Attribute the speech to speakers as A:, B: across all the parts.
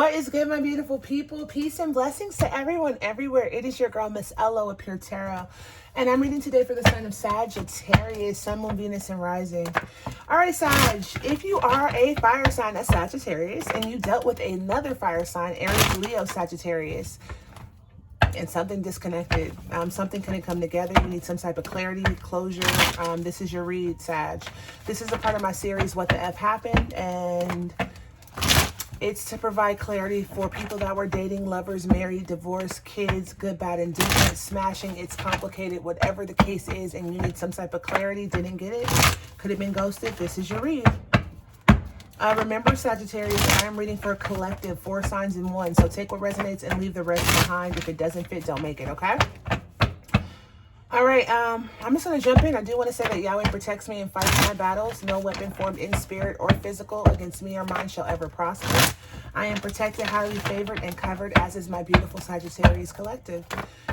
A: What is good, my beautiful people? Peace and blessings to everyone everywhere. It is your girl, Miss Elo of Pure Tarot. And I'm reading today for the sign of Sagittarius, Sun, Moon, Venus, and Rising. All right, Sag, if you are a fire sign, a Sagittarius, and you dealt with another fire sign, Aries, Leo, Sagittarius, and something disconnected, something couldn't come together, you need some type of clarity, closure, this is your read, Sag. This is a part of my series, What the F Happened, and it's to provide clarity for people that were dating, lovers, married, divorced, kids, good, bad, and different, smashing. It's complicated, whatever the case is, and you need some type of clarity. Didn't get it? Could have been ghosted. This is your read. Remember, Sagittarius, I am reading for a collective, 4 signs in one. So take what resonates and leave the rest behind. If it doesn't fit, don't make it, okay? All right, I'm just going to jump in. I do want to say that Yahweh protects me and fights my battles. No weapon formed in spirit or physical against me or mine shall ever prosper. I am protected, highly favored, and covered, as is my beautiful Sagittarius collective.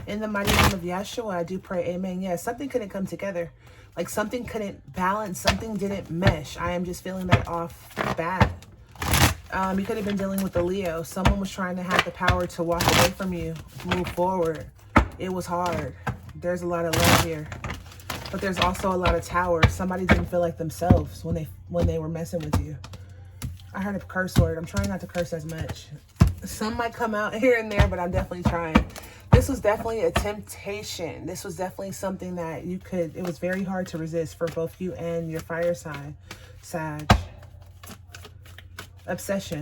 A: In the mighty name of Yeshua, I do pray, amen. Yes, something couldn't come together. Like something couldn't balance, something didn't mesh. I am just feeling that off the bat. You could have been dealing with a Leo. Someone was trying to have the power to walk away from you, move forward. It was hard. There's a lot of love here, but there's also a lot of towers. Somebody didn't feel like themselves when they were messing with you. I heard a curse word. I'm trying not to curse as much. Some might come out here and there, but I'm definitely trying. This was definitely a temptation. This was definitely something that it was very hard to resist for both you and your fire sign, Sag. Obsession,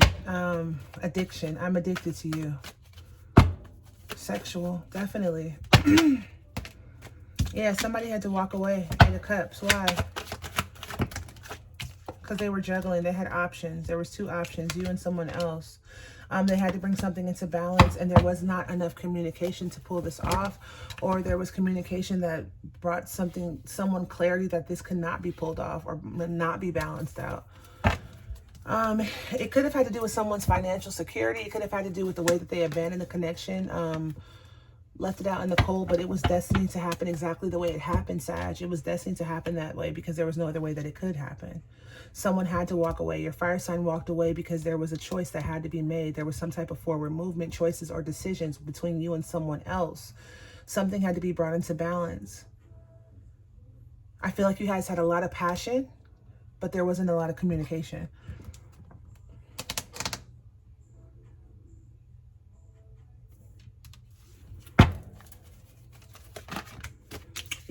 A: addiction. I'm addicted to you. Sexual, definitely. Yeah, somebody had to walk away. Eight of Cups. Why? Because they were juggling. They had options. There was 2 options, you and someone else. They had to bring something into balance, and there was not enough communication to pull this off, or there was communication that brought someone clarity that this could not be pulled off or not be balanced out. It could have had to do with someone's financial security. It could have had to do with the way that they abandoned the connection, left it out in the cold, but it was destined to happen exactly the way it happened, Sag. It was destined to happen that way because there was no other way that it could happen. Someone had to walk away. Your fire sign walked away because there was a choice that had to be made. There was some type of forward movement, choices or decisions between you and someone else. Something had to be brought into balance. I feel like you guys had a lot of passion, but there wasn't a lot of communication.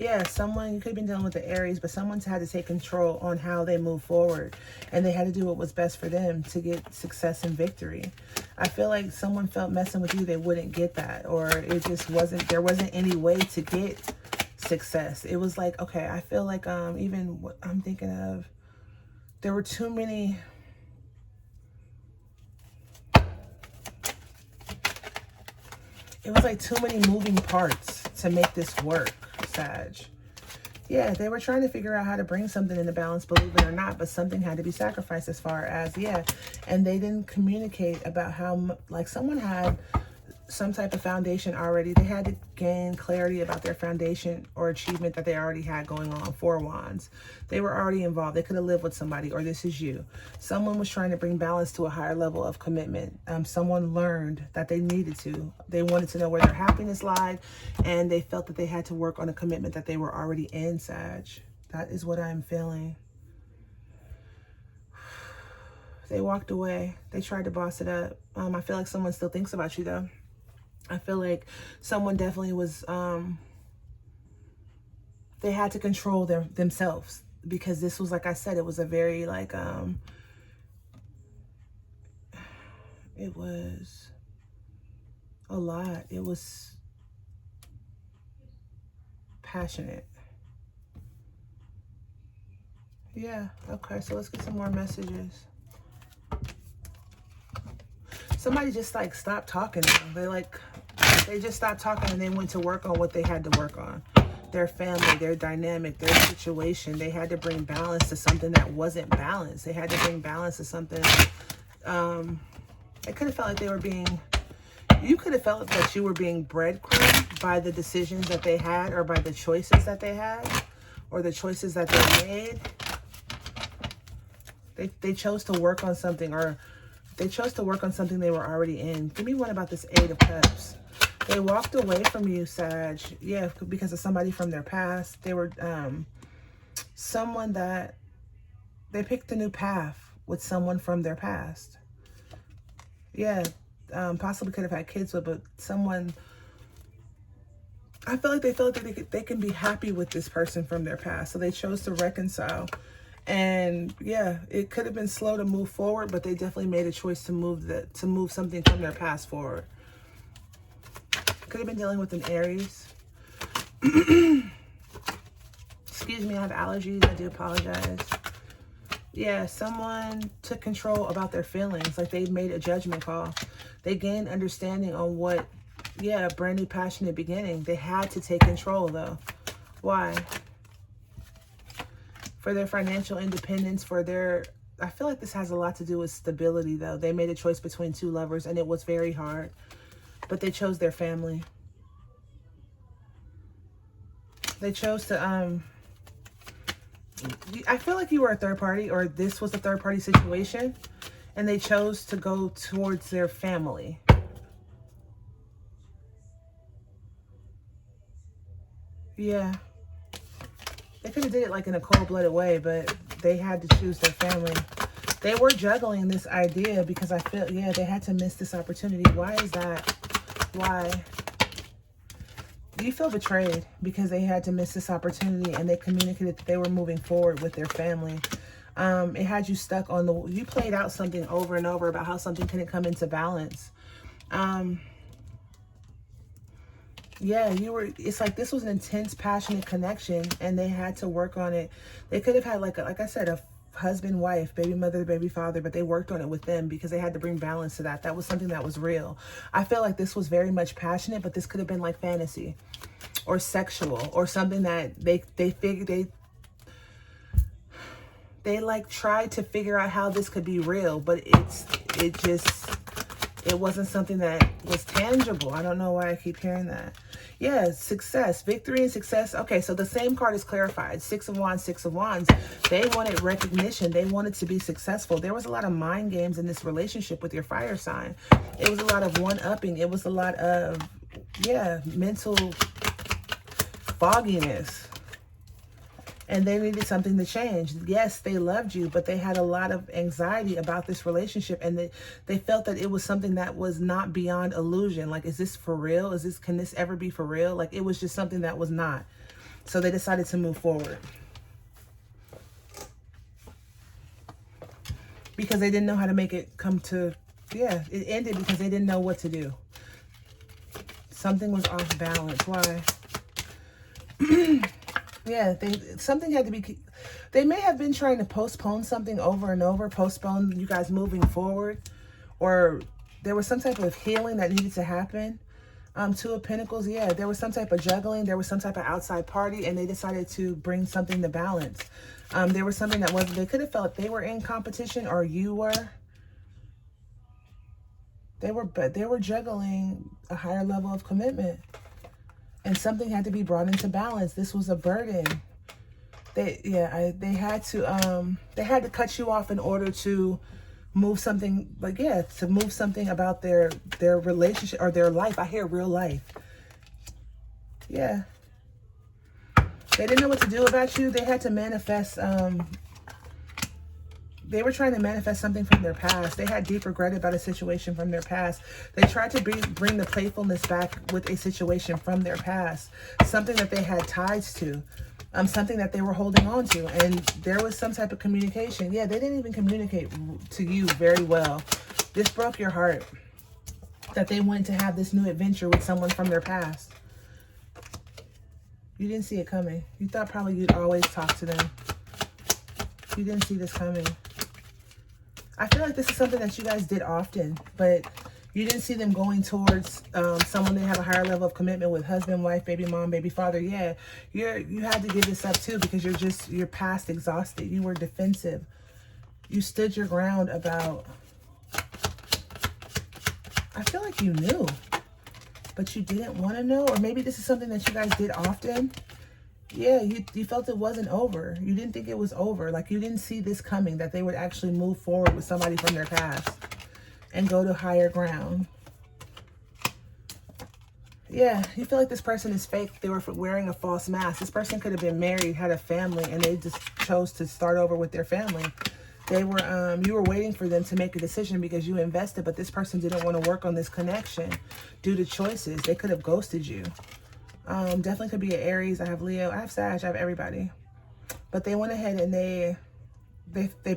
A: Yeah, you could have been dealing with the Aries, but someone's had to take control on how they move forward. And they had to do what was best for them to get success and victory. I feel like someone felt messing with you, they wouldn't get that. Or it just there wasn't any way to get success. It was like, okay, I feel like even what I'm thinking of, there were too many... It was like too many moving parts to make this work. Sag. Yeah, they were trying to figure out how to bring something into balance, believe it or not, but something had to be sacrificed as far as, yeah, and they didn't communicate about how, like, someone had some type of foundation already. They had to gain clarity about their foundation or achievement that they already had going on. 4 Wands. They were already involved. They could have lived with somebody, or this is you. Someone was trying to bring balance to a higher level of commitment. Someone learned that they needed to. They wanted to know where their happiness lied, and they felt that they had to work on a commitment that they were already in, Sag. That is what I'm feeling. They walked away. They tried to boss it up. I feel like someone still thinks about you, though. I feel like someone definitely was, they had to control themselves, because this was, like I said, it was a very, like, it was a lot. It was passionate. Yeah, okay, so let's get some more messages. Somebody just, like, stopped talking now. They just stopped talking, and they went to work on what they had to work on. Their family, their dynamic, their situation. They had to bring balance to something that wasn't balanced. They had to bring balance to something. It could have felt like they were you could have felt that you were being breadcrumbed by the decisions that they had, or by the choices that they had, or the choices that they made. They chose to work on something, or They chose to work on something they were already in. Give me one about this Eight of Cups. They walked away from you, Sag. Yeah, because of somebody from their past. They were someone that they picked a new path with someone from their past. Yeah, possibly could have had kids with, but someone. I feel like they feel like they can be happy with this person from their past, so they chose to reconcile. And yeah, it could have been slow to move forward, but they definitely made a choice to move something from their past forward. Could have been dealing with an Aries. Excuse me, I have allergies. I do apologize. Yeah, someone took control about their feelings. Like they made a judgment call. They gained understanding on what, yeah, a brand new passionate beginning. They had to take control though. Why? For their financial independence, for their, I feel like this has a lot to do with stability though. They made a choice between two lovers and it was very hard, but they chose their family. They chose to, I feel like you were a third party, or this was a third party situation, and they chose to go towards their family. Yeah. They could have did it like in a cold-blooded way, but they had to choose their family. They were juggling this idea because I feel, yeah, they had to miss this opportunity. Why is that? Why? You feel betrayed because they had to miss this opportunity and they communicated that they were moving forward with their family. It had you stuck on the, you played out something over and over about how something couldn't come into balance. Yeah, you were, it's like this was an intense, passionate connection and they had to work on it. They could have had like I said, a husband, wife, baby mother, baby father, but they worked on it with them because they had to bring balance to that. That was something that was real. I feel like this was very much passionate, but this could have been like fantasy or sexual or something that they figured they like tried to figure out how this could be real, but it wasn't something that was tangible. I don't know why I keep hearing that. Yeah, success, victory and success. Okay, so the same card is clarified. Six of Wands, Six of Wands. They wanted recognition. They wanted to be successful. There was a lot of mind games in this relationship with your fire sign. It was a lot of one-upping. It was a lot of, yeah, mental fogginess. And they needed something to change. Yes, they loved you, but they had a lot of anxiety about this relationship. And they felt that it was something that was not beyond illusion. Like, is this for real? Can this ever be for real? Like, it was just something that was not. So they decided to move forward. Because they didn't know how to make it come to, yeah, it ended because they didn't know what to do. Something was off balance. Why? Yeah, something had to be, they may have been trying to postpone something over and over, postpone you guys moving forward, or there was some type of healing that needed to happen. Two of Pentacles, yeah, there was some type of juggling, there was some type of outside party, and they decided to bring something to balance. There was something that wasn't, they could have felt they were in competition, or you were. They were juggling a higher level of commitment. And something had to be brought into balance. This was a burden. They had to cut you off in order to move something, like, yeah, to move something about their relationship or their life. I hear real life. Yeah. They didn't know what to do about you. They had to manifest, they were trying to manifest something from their past. They had deep regret about a situation from their past. They tried to bring the playfulness back with a situation from their past. Something that they had ties to. Something that they were holding on to. And there was some type of communication. Yeah, they didn't even communicate to you very well. This broke your heart. That they wanted to have this new adventure with someone from their past. You didn't see it coming. You thought probably you'd always talk to them. You didn't see this coming. I feel like this is something that you guys did often, but you didn't see them going towards someone they have a higher level of commitment with, husband, wife, baby mom, baby father. Yeah, you had to give this up too because you're past exhausted. You were defensive. You stood your ground about, I feel like you knew, but you didn't want to know, or maybe this is something that you guys did often. Yeah, you felt it wasn't over. You didn't think it was over. Like, you didn't see this coming, that they would actually move forward with somebody from their past. and go to higher ground. Yeah, you feel like this person is fake. They were wearing a false mask. This person could have been married, had a family, and they just chose to start over with their family. They were, you were waiting for them to make a decision because you invested, but this person didn't want to work on this connection due to choices. They could have ghosted you. Definitely could be an Aries. I have Leo. I have Sag. I have everybody. But they went ahead and they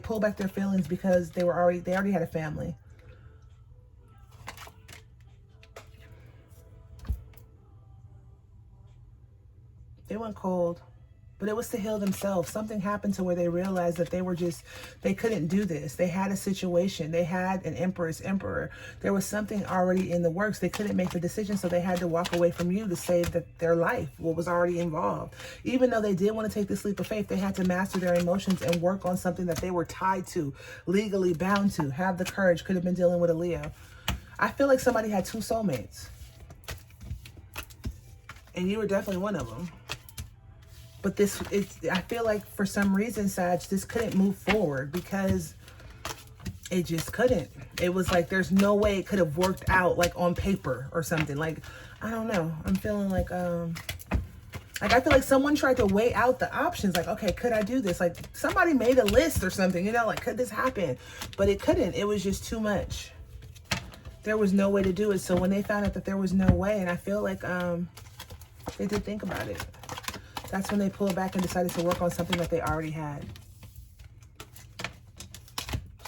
A: pulled back their feelings because they already had a family. They went cold, but it was to heal themselves. Something happened to where they realized that they couldn't do this. They had a situation. They had an emperor. There was something already in the works. They couldn't make the decision, so they had to walk away from you to save their life, what was already involved. Even though they did want to take this leap of faith, they had to master their emotions and work on something that they were tied to, legally bound to. Have the courage. Could have been dealing with a Leo. I feel like somebody had 2 soulmates, and you were definitely one of them. But I feel like for some reason, Sag, this couldn't move forward because it just couldn't. It was like there's no way it could have worked out like on paper or something. Like, I don't know. I'm feeling like I feel like someone tried to weigh out the options. Like, okay, could I do this? Like somebody made a list or something, you know, like could this happen? But it couldn't. It was just too much. There was no way to do it. So when they found out that there was no way, and I feel like they did think about it. That's when they pulled back and decided to work on something that they already had.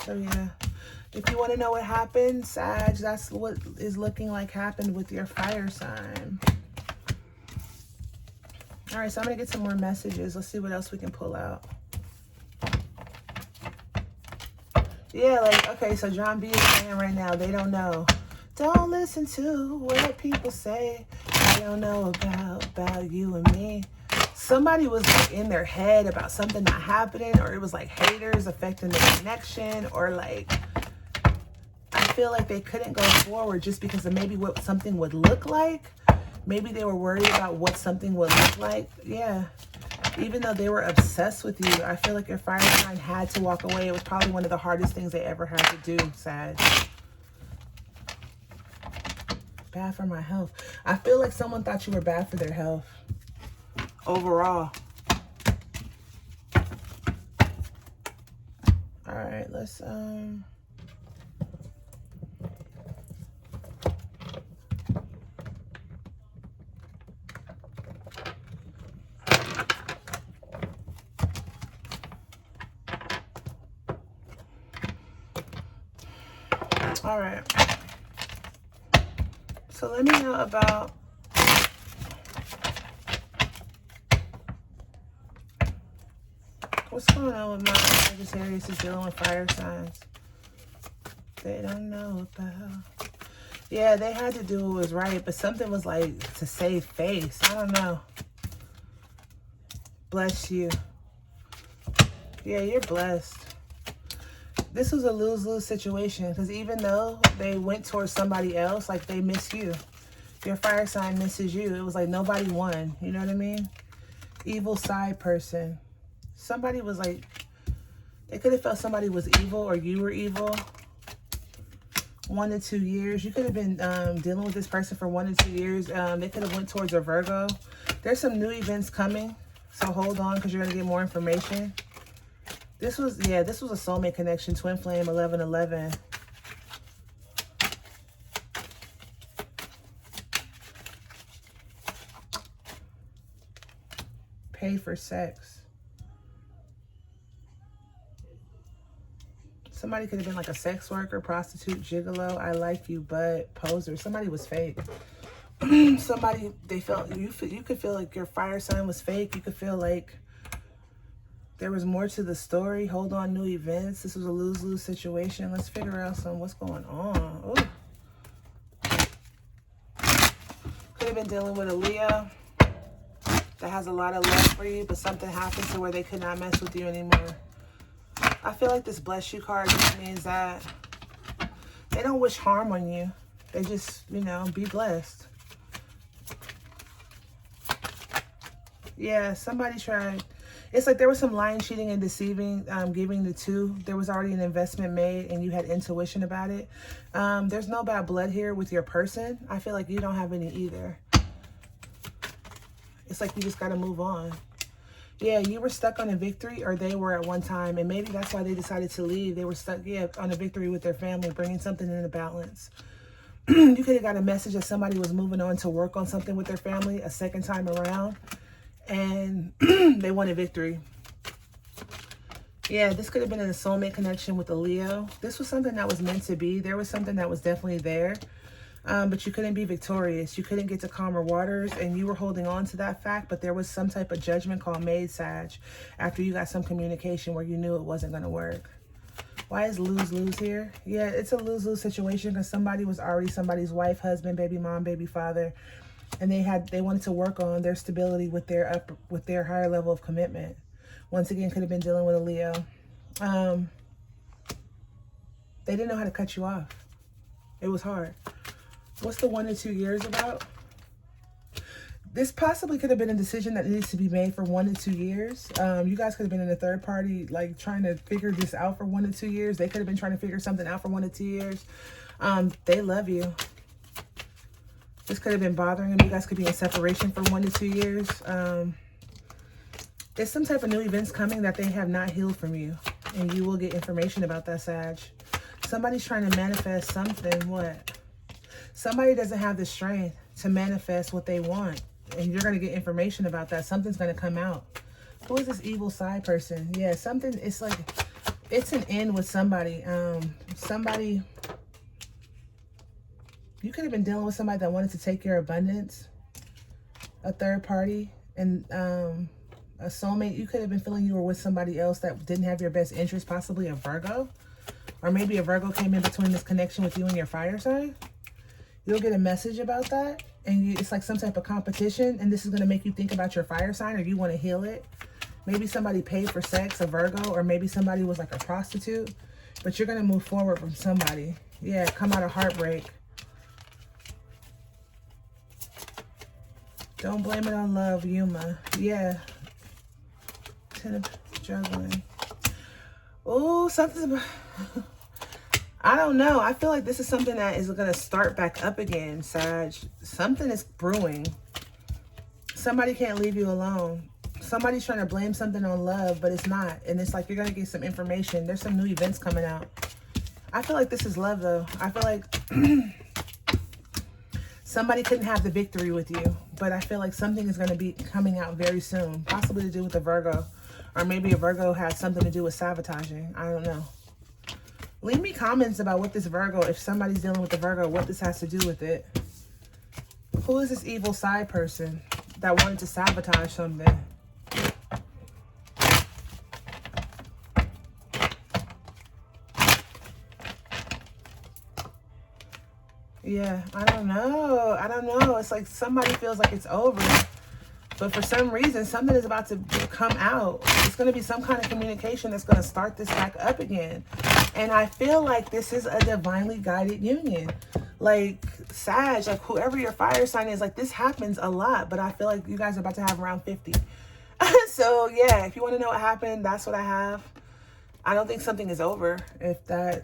A: So yeah, if you want to know what happened, Sag, that's what is looking like happened with your fire sign. All right, so I'm going to get some more messages. Let's see what else we can pull out. Yeah, like, okay, so John B is saying right now, they don't know. Don't listen to what people say. I don't know about you and me. Somebody was like in their head about something not happening, or it was like haters affecting the connection, or like I feel like they couldn't go forward just because of maybe what something would look like. Maybe they were worried about what something would look like. Yeah. Even though they were obsessed with you, I feel like your fire sign had to walk away. It was probably one of the hardest things they ever had to do, Sag. Bad for my health. I feel like someone thought you were bad for their health. Overall. All right, let's all right. So let me know about what's going on with my Sagittarius is dealing with fire signs. They don't know about. Yeah, they had to do what was right, but something was like to save face. I don't know. Bless you. Yeah, you're blessed. This was a lose-lose situation because even though they went towards somebody else, like they miss you. Your fire sign misses you. It was like nobody won. You know what I mean? Evil side person. Somebody was like, they could have felt somebody was evil or you were evil. 1 to 2 years. You could have been dealing with this person for 1 to 2 years. They could have went towards a Virgo. There's some new events coming. So hold on because you're going to get more information. This was a soulmate connection. Twin flame 1111. Pay for sex. Somebody could have been like a sex worker, prostitute, gigolo, I like you, but poser. Somebody was fake. Somebody, they felt, you could feel like your fire sign was fake. You could feel like there was more to the story. Hold on, new events. This was a lose-lose situation. Let's figure out what's going on. Ooh. Could have been dealing with a Leo that has a lot of love for you, but something happened to where they could not mess with you anymore. I feel like this bless you card just means that they don't wish harm on you. They just, you know, be blessed. Yeah, somebody tried. It's like there was some lying, cheating, and deceiving, giving the two. There was already an investment made and you had intuition about it. There's no bad blood here with your person. I feel like you don't have any either. It's like you just got to move on. Yeah, you were stuck on a victory, or they were at one time, and maybe that's why they decided to leave. They were stuck, yeah, on a victory with their family, bringing something into balance. You could have got a message that somebody was moving on to work on something with their family a second time around, and they wanted victory. Yeah, this could have been in a soulmate connection with a Leo. This was something that was meant to be. There was something that was definitely there. But you couldn't be victorious. You couldn't get to calmer waters, and you were holding on to that fact, but there was some type of judgment called made, Sag, after you got some communication where you knew it wasn't going to work. Why is lose-lose here? Yeah, it's a lose-lose situation because somebody was already somebody's wife, husband, baby mom, baby father, and they wanted to work on their stability with their higher level of commitment. Once again, could have been dealing with a Leo. They didn't know how to cut you off. It was hard. What's the 1 to 2 years about? This possibly could have been a decision that needs to be made for 1 to 2 years. You guys could have been in a third party, like trying to figure this out for 1 to 2 years. They could have been trying to figure something out for 1 to 2 years. They love you. This could have been bothering them. You guys could be in separation for 1 to 2 years. There's some type of new events coming that they have not healed from you. And you will get information about that, Sag. Somebody's trying to manifest something. What? Somebody doesn't have the strength to manifest what they want. And you're going to get information about that. Something's going to come out. Who is this evil side person? Yeah, something, it's like, it's an end with somebody. Somebody, you could have been dealing with somebody that wanted to take your abundance. A third party. And a soulmate. You could have been feeling you were with somebody else that didn't have your best interest. Possibly a Virgo. Or maybe a Virgo came in between this connection with you and your fire sign. You'll get a message about that, and it's like some type of competition, and this is going to make you think about your fire sign, or you want to heal it. Maybe somebody paid for sex, a Virgo, or maybe somebody was like a prostitute, but you're going to move forward from somebody. Yeah, come out of heartbreak. Don't blame it on love, Yuma. Yeah. 10 of juggling. Oh, something's about... I don't know. I feel like this is something that is going to start back up again, Sag. Something is brewing. Somebody can't leave you alone. Somebody's trying to blame something on love, but it's not. And it's like you're going to get some information. There's some new events coming out. I feel like this is love, though. I feel like somebody couldn't have the victory with you, but I feel like something is going to be coming out very soon, possibly to do with a Virgo. Or maybe a Virgo has something to do with sabotaging. I don't know. Leave me comments about what this Virgo, if somebody's dealing with the Virgo, what this has to do with it. Who is this evil side person that wanted to sabotage something? Yeah, I don't know. I don't know. It's like somebody feels like it's over. But for some reason, something is about to come out. It's going to be some kind of communication that's going to start this back up again. And I feel like this is a divinely guided union. Like, Sag, like whoever your fire sign is, like this happens a lot. But I feel like you guys are about to have around 50. So, yeah, if you want to know what happened, that's what I have. I don't think something is over. If that,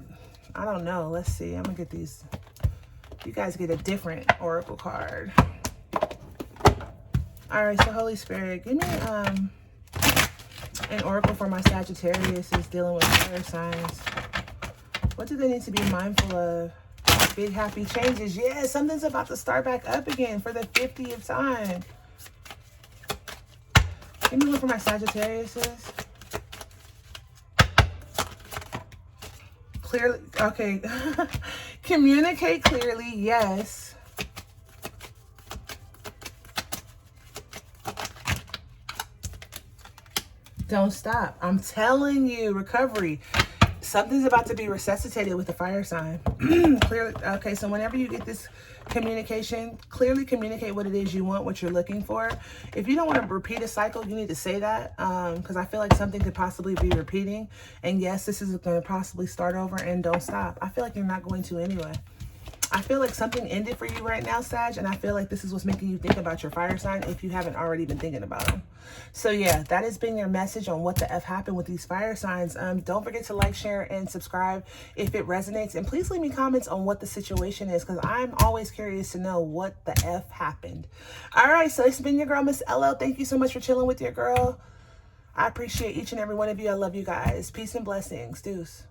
A: I don't know. Let's see. I'm going to get these. You guys get a different oracle card. All right, so Holy Spirit, give me an oracle for my Sagittarius who's dealing with fire signs. What do they need to be mindful of? Big happy changes. Yeah, something's about to start back up again for the 50th time. Give me one for my Sagittariuses. Clearly, okay. Communicate clearly, yes. Don't stop. I'm telling you, recovery. Something's about to be resuscitated with the fire sign. Clearly, okay, so whenever you get this communication, clearly communicate what it is you want, what you're looking for. If you don't want to repeat a cycle, you need to say that, because I feel like something could possibly be repeating. And yes, this is going to possibly start over, and don't stop. I feel like you're not going to anyway. I feel like something ended for you right now, Sag, and I feel like this is what's making you think about your fire sign if you haven't already been thinking about them. So yeah, that has been your message on what the F happened with these fire signs. Don't forget to like, share, and subscribe if it resonates. And please leave me comments on what the situation is, because I'm always curious to know what the F happened. All right, so it's been your girl, Miss Elo. Thank you so much for chilling with your girl. I appreciate each and every one of you. I love you guys. Peace and blessings. Deuce.